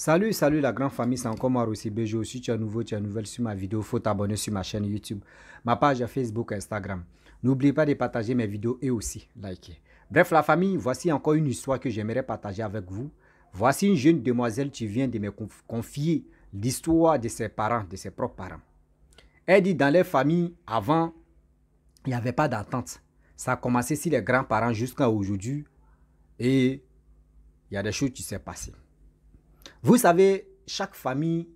Salut la grande famille, c'est encore moi aussi Bejo. Si tu es nouveau, tu es nouvelle sur ma vidéo, il faut t'abonner sur ma chaîne YouTube, ma page Facebook, Instagram. N'oublie pas de partager mes vidéos et aussi liker. Bref la famille, voici encore une histoire que j'aimerais partager avec vous. Voici une jeune demoiselle qui vient de me confier l'histoire de ses parents, de ses propres parents. Elle dit dans les familles, avant, il n'y avait pas d'entente. Ça a commencé sur les grands-parents jusqu'à aujourd'hui et il y a des choses qui s'est passées. Vous savez, chaque famille,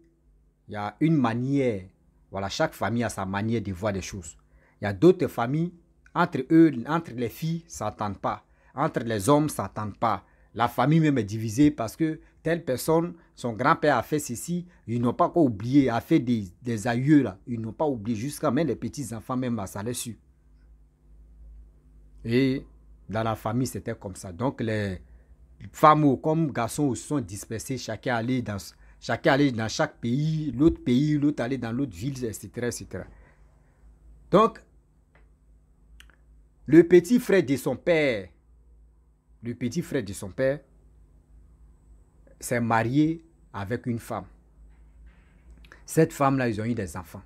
il y a une manière. Voilà, chaque famille a sa manière de voir les choses. Il y a d'autres familles, entre eux, entre les filles, ça ne s'entend pas. Entre les hommes, ça ne s'entend pas. La famille même est divisée parce que telle personne, son grand-père a fait ceci, ils n'ont pas oublié, a fait des aïeux là. Ils n'ont pas oublié jusqu'à même les petits-enfants, même ça les su. Et dans la famille, c'était comme ça. Donc les femmes comme garçons sont dispersés, chacun allait dans chaque pays, l'autre allait dans l'autre ville, etc., etc. Donc, le petit frère de son père s'est marié avec une femme. Cette femme-là, ils ont eu des enfants.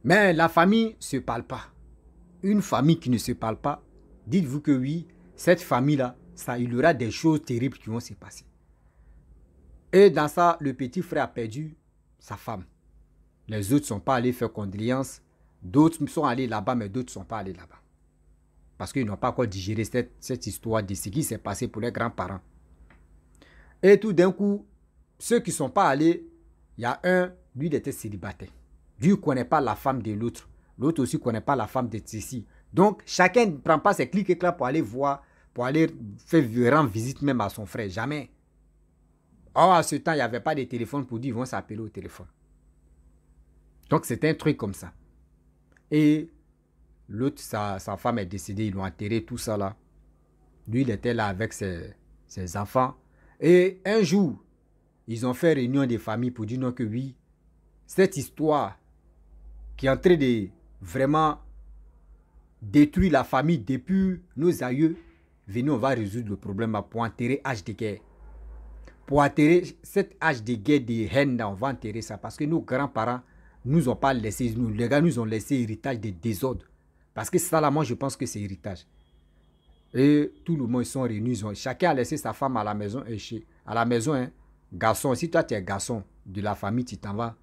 Mais la famille ne se parle pas. Une famille qui ne se parle pas, dites-vous que oui, cette famille-là, il y aura des choses terribles qui vont se passer. Et dans ça, le petit frère a perdu sa femme. Les autres ne sont pas allés faire condoléances. D'autres sont allés là-bas, mais d'autres ne sont pas allés là-bas. Parce qu'ils n'ont pas encore digéré cette histoire de ce qui s'est passé pour les grands-parents. Et tout d'un coup, ceux qui ne sont pas allés, il y a un, lui, il était célibataire. Lui ne connaît pas la femme de l'autre. L'autre aussi ne connaît pas la femme de ceci. Donc, chacun ne prend pas ses clics là pour aller voir, pour aller rendre visite même à son frère. Jamais. Or, à ce temps, il n'y avait pas de téléphone pour dire ils vont s'appeler au téléphone. Donc, c'était un truc comme ça. Et l'autre, sa femme est décédée, ils l'ont enterré, tout ça là. Lui, il était là avec ses enfants. Et un jour, ils ont fait réunion des familles pour dire non que oui, cette histoire qui est en train de vraiment détruire la famille depuis nos aïeux, venez, on va résoudre le problème pour enterrer âge de guerre. Pour enterrer cet âge de guerre, de haine, on va enterrer ça. Parce que nos grands-parents nous ont pas laissé, les gars nous ont laissé héritage de désordre. Parce que ça là, moi je pense que c'est héritage. Et tout le monde, ils sont réunis. Chacun a laissé sa femme à la maison. À la maison, hein, garçon, si toi tu es garçon de la famille, tu t'en vas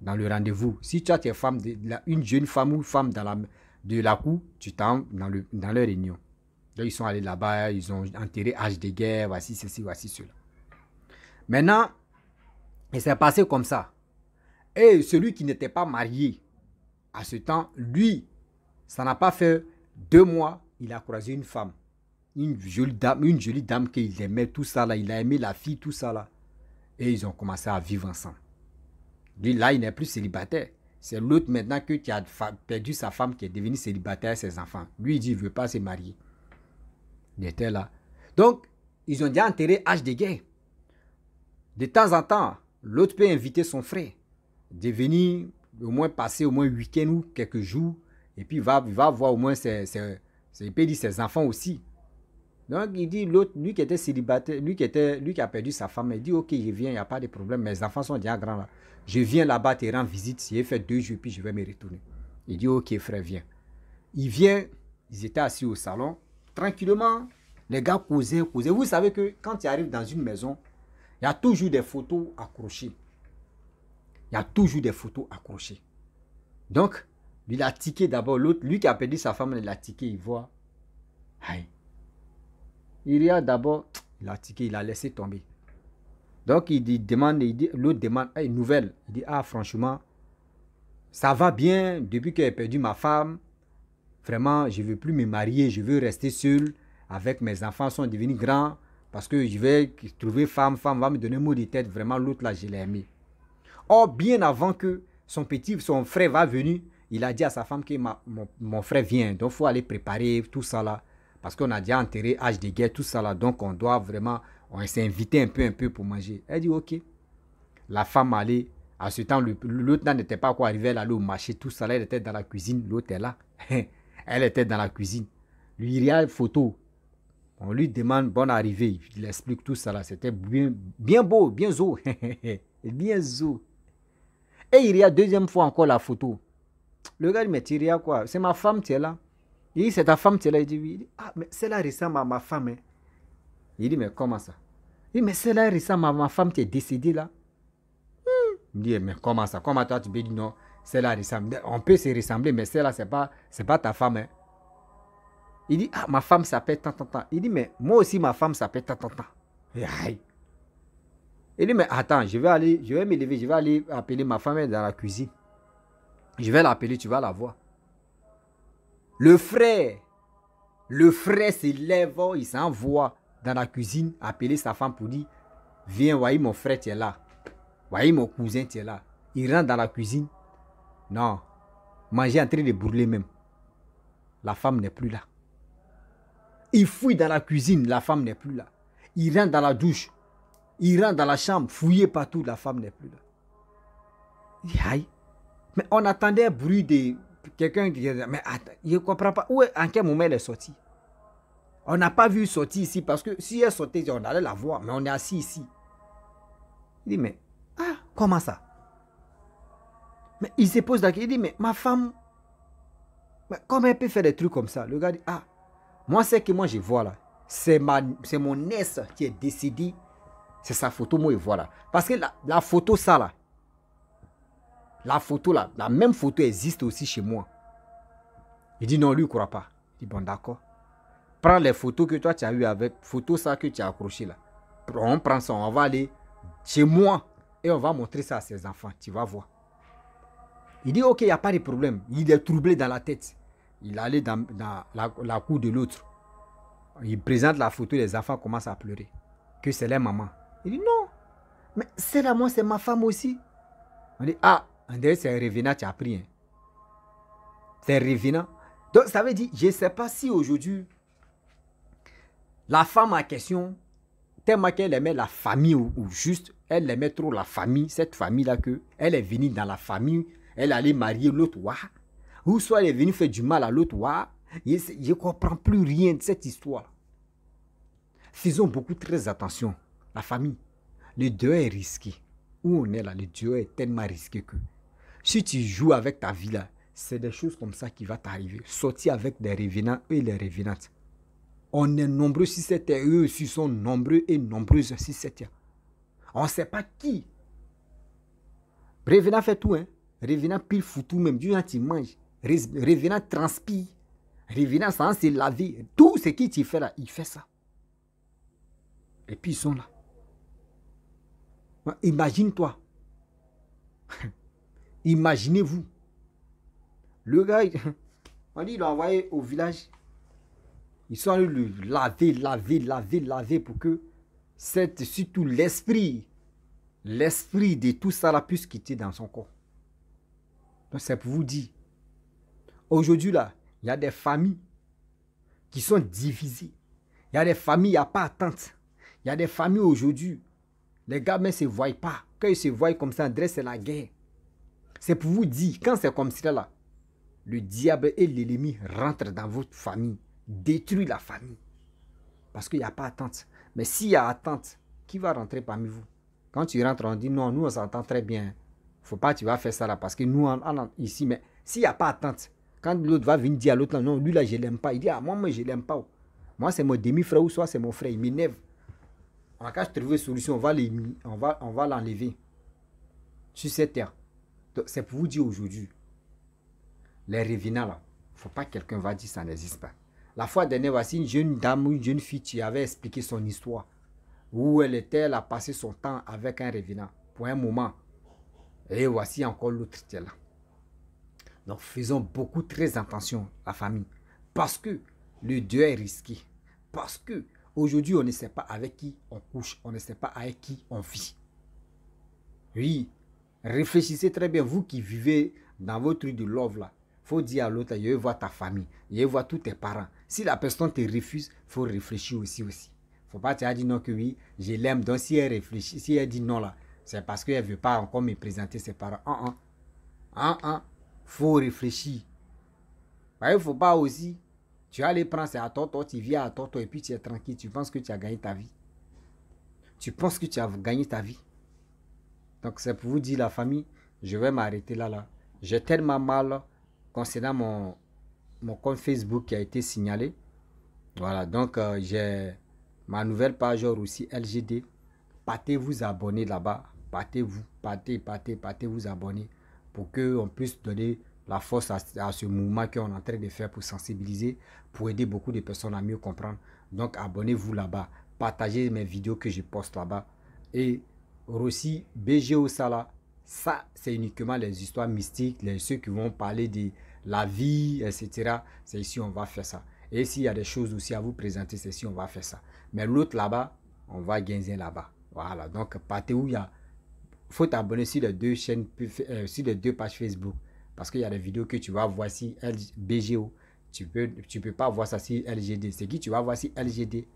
dans le rendez-vous. Si toi tu es femme, une jeune femme ou femme de la cour, tu t'en vas dans leur réunion. Donc, ils sont allés là-bas, ils ont enterré âge de guerre, voici ceci, voici cela. Maintenant, il s'est passé comme ça. Et celui qui n'était pas marié à ce temps, lui, ça n'a pas fait 2 mois, il a croisé une femme. Une jolie dame qu'il aimait, tout ça là. Il a aimé la fille, tout ça là. Et ils ont commencé à vivre ensemble. Lui, là, il n'est plus célibataire. C'est l'autre maintenant qui a perdu sa femme qui est devenue célibataire et ses enfants. Lui, il dit, il ne veut pas se marier. Il était là. Donc, ils ont déjà enterré âge de guerre. De temps en temps, l'autre peut inviter son frère de venir au moins passer au moins week-end ou quelques jours. Et puis, il va voir au moins ses enfants aussi. Donc, il dit, l'autre, lui qui était célibataire, lui qui a perdu sa femme, il dit, ok, je viens, il n'y a pas de problème, mes enfants sont déjà grands là. Je viens là-bas te rendre visite, j'ai fait 2 jours, puis je vais me retourner. Il dit, ok, frère, viens. Il vient, ils étaient assis au salon, tranquillement, les gars causaient. Vous savez que quand tu arrives dans une maison, il y a toujours des photos accrochées. Il y a toujours des photos accrochées. Donc, il a tiqué d'abord, l'autre, lui qui a perdu sa femme, il a tiqué, il voit. Aïe. Il y a d'abord, il a tiqué, il a laissé tomber. Donc, l'autre demande une nouvelle. Il dit, ah, franchement, ça va bien depuis que j'ai perdu ma femme. Vraiment, je ne veux plus me marier, je veux rester seul avec mes enfants, sont devenus grands. Parce que je vais trouver femme va me donner un mot de tête. Vraiment, l'autre là, je l'ai aimé. Or, bien avant que son frère va venir, il a dit à sa femme que mon frère vient. Donc, il faut aller préparer tout ça là. Parce qu'on a déjà enterré âge de guerre, tout ça là. Donc, on doit vraiment, on s'est invité un peu pour manger. Elle dit, ok. La femme allait, à ce temps, l'autre n'était pas encore arrivé, elle allait au marché, tout ça là. Elle était dans la cuisine, l'autre est là. Elle était dans la cuisine. Lui, il y a une photo. On lui demande bonne arrivée. Il explique tout ça là. C'était bien beau, bien zo. Bien zo. Et il y a deuxième fois encore la photo. Le gars dit, mais tu regardes quoi? C'est ma femme, tu es là. Il dit, c'est ta femme, tu es là. Il dit, oui. Il dit, ah, mais celle-là ressemble à ma femme. Hein. Il dit, mais comment ça? Il dit, mais celle-là ressemble à ma femme, tu es décédée là. Il dit, mais comment ça? Comment toi tu peux dire non? Celle-là ressemble. On peut se ressembler, mais celle-là, c'est pas ta femme. Hein. Il dit, ah, ma femme s'appelle tant. Il dit, mais moi aussi, ma femme s'appelle tant. Aïe. Il dit, mais attends, je vais me lever, je vais aller appeler ma femme dans la cuisine. Je vais l'appeler, tu vas la voir. Le frère se lève, il s'envoie dans la cuisine, appeler sa femme pour dire, viens, voyez mon frère, tu es là. Voyez mon cousin, tu es là. Il rentre dans la cuisine. Non, manger en train de brûler même. La femme n'est plus là. Il fouille dans la cuisine, la femme n'est plus là. Il rentre dans la douche. Il rentre dans la chambre, fouillé partout, la femme n'est plus là. Il dit, aïe. Mais on attendait un bruit de quelqu'un qui disait, mais attends, je ne comprends pas. Où en quel moment elle est sortie? On n'a pas vu sortir ici parce que si elle sortait, on allait la voir, mais on est assis ici. Il dit, mais, ah, comment ça? Mais il se pose la question, il dit, mais ma femme, mais comment elle peut faire des trucs comme ça? Le gars dit, ah, moi, c'est que moi je vois là. C'est mon nièce qui est décédée. C'est sa photo, moi je vois là. Parce que la photo, ça là, la photo là, la même photo existe aussi chez moi. Il dit non, lui, il ne croit pas. Il dit bon, d'accord. Prends les photos que toi tu as eues avec, photos ça que tu as accroché là. On prend ça, on va aller chez moi et on va montrer ça à ses enfants. Tu vas voir. Il dit ok, il n'y a pas de problème. Il est troublé dans la tête. Il allait dans la cour de l'autre. Il présente la photo, les enfants commencent à pleurer. Que c'est leur maman. Il dit non, mais celle-là, moi, c'est ma femme aussi. On dit ah, André, c'est un revenant, tu as pris. Hein. C'est un revenant. Donc, ça veut dire, je ne sais pas si aujourd'hui, la femme en question, tellement qu'elle aimait la famille ou juste, elle aimait trop la famille, cette famille-là, qu'elle est venue dans la famille, elle allait marier l'autre, ou soit elle est venue faire du mal à l'autre, je ne comprends plus rien de cette histoire. Faisons beaucoup très attention. La famille, le deuil est risqué. Où on est là, le deuil est tellement risqué que si tu joues avec ta vie là, c'est des choses comme ça qui vont t'arriver. Sortir avec des revenants et les revenantes. On est nombreux si c'était eux aussi sont nombreux et nombreuses si c'était. On ne sait pas qui. Revenant fait tout, hein. Revenant pile foutu même. Du tu manges. Revenant transpire. Revenant sans se laver. Tout ce qui tu fait là, il fait ça. Et puis ils sont là. Imagine-toi. Imaginez-vous. Le gars, on dit, il l'a envoyé au village. Ils sont allés le laver pour que surtout l'esprit de tout ça là puisse quitter dans son corps. Donc c'est pour vous dire. Aujourd'hui là, il y a des familles qui sont divisées. Il y a des familles, il n'y a pas attente. Il y a des familles aujourd'hui. Les gars ne se voient pas. Quand ils se voient comme ça, André, c'est la guerre. C'est pour vous dire, quand c'est comme ça là, le diable et l'ennemi rentrent dans votre famille, détruisent la famille. Parce qu'il n'y a pas attente. Mais s'il y a attente, qui va rentrer parmi vous? Quand tu rentres, on dit non, nous on s'entend très bien. Faut pas, tu vas faire ça là, parce que nous, ici, mais s'il n'y a pas attente, quand l'autre va venir dire à l'autre, non, lui là, je ne l'aime pas. Il dit, ah, moi, je ne l'aime pas. Moi, c'est mon demi-frère ou soit c'est mon frère, il m'énerve. On va trouver une solution, on va l'enlever sur cette terre. C'est pour vous dire aujourd'hui, les revenants là, il ne faut pas que quelqu'un va dire que ça n'existe pas. La fois dernière, voici une jeune dame ou une jeune fille qui avait expliqué son histoire. Où elle a passé son temps avec un revenant pour un moment. Et voici encore l'autre qui est là. Donc faisons beaucoup très attention, la famille. Parce que le deuil est risqué. Parce que aujourd'hui, on ne sait pas avec qui on couche. On ne sait pas avec qui on vit. Oui, réfléchissez très bien. Vous qui vivez dans votre truc de love là. Il faut dire à l'autre, je veux voir ta famille. Je veux voir tous tes parents. Si la personne te refuse, il faut réfléchir aussi. Il ne faut pas te dire non que oui, je l'aime. Donc si elle réfléchit, si elle dit non là, c'est parce qu'elle ne veut pas encore me présenter ses parents. Il faut réfléchir. Il ne faut pas aussi, Tu vas aller prendre, c'est à Toto, tu viens à Toto et puis tu es tranquille. Tu penses que tu as gagné ta vie. Tu penses que tu as gagné ta vie. Donc c'est pour vous dire la famille, je vais m'arrêter là. J'ai tellement mal concernant mon compte Facebook qui a été signalé. Voilà, donc j'ai ma nouvelle page aussi LGD. Partez vous abonner là-bas. Partez vous abonner pour qu'on puisse donner la force à ce mouvement qu'on est en train de faire pour sensibiliser, pour aider beaucoup de personnes à mieux comprendre. Donc abonnez-vous là-bas. Partagez mes vidéos que je poste là-bas. Et aussi, BGO Sala, ça c'est uniquement les histoires mystiques, ceux qui vont parler de la vie, etc. C'est ici on va faire ça. Et s'il y a des choses aussi à vous présenter, c'est ici on va faire ça. Mais l'autre là-bas, on va gagner là-bas. Voilà, donc partez où il y a... faut t'abonner sur les deux chaînes, sur les deux pages Facebook. Parce qu'il y a des vidéos que tu vas voir si BGO. Tu peux pas voir ça si LGD. C'est qui tu vas voir si LGD.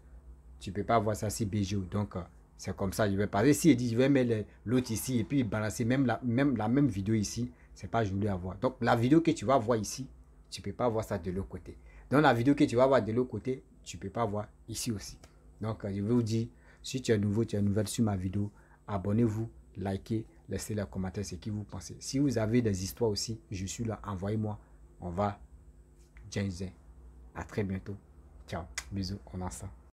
Tu peux pas voir ça si BGO. Donc, c'est comme ça. Je vais parler. Si il dit, je vais mettre l'autre ici et puis balancer même la même vidéo ici. C'est pas joli à voir. Donc, la vidéo que tu vas voir ici, tu peux pas voir ça de l'autre côté. Donc, la vidéo que tu vas voir de l'autre côté, tu peux pas voir ici aussi. Donc, je vais vous dire, si tu es nouveau, tu es nouvelle sur ma vidéo, abonnez-vous, likez, laissez les commentaires ce que vous pensez. Si vous avez des histoires aussi, je suis là, envoyez-moi. On va jaser. À très bientôt. Ciao. Bisous, on a ça.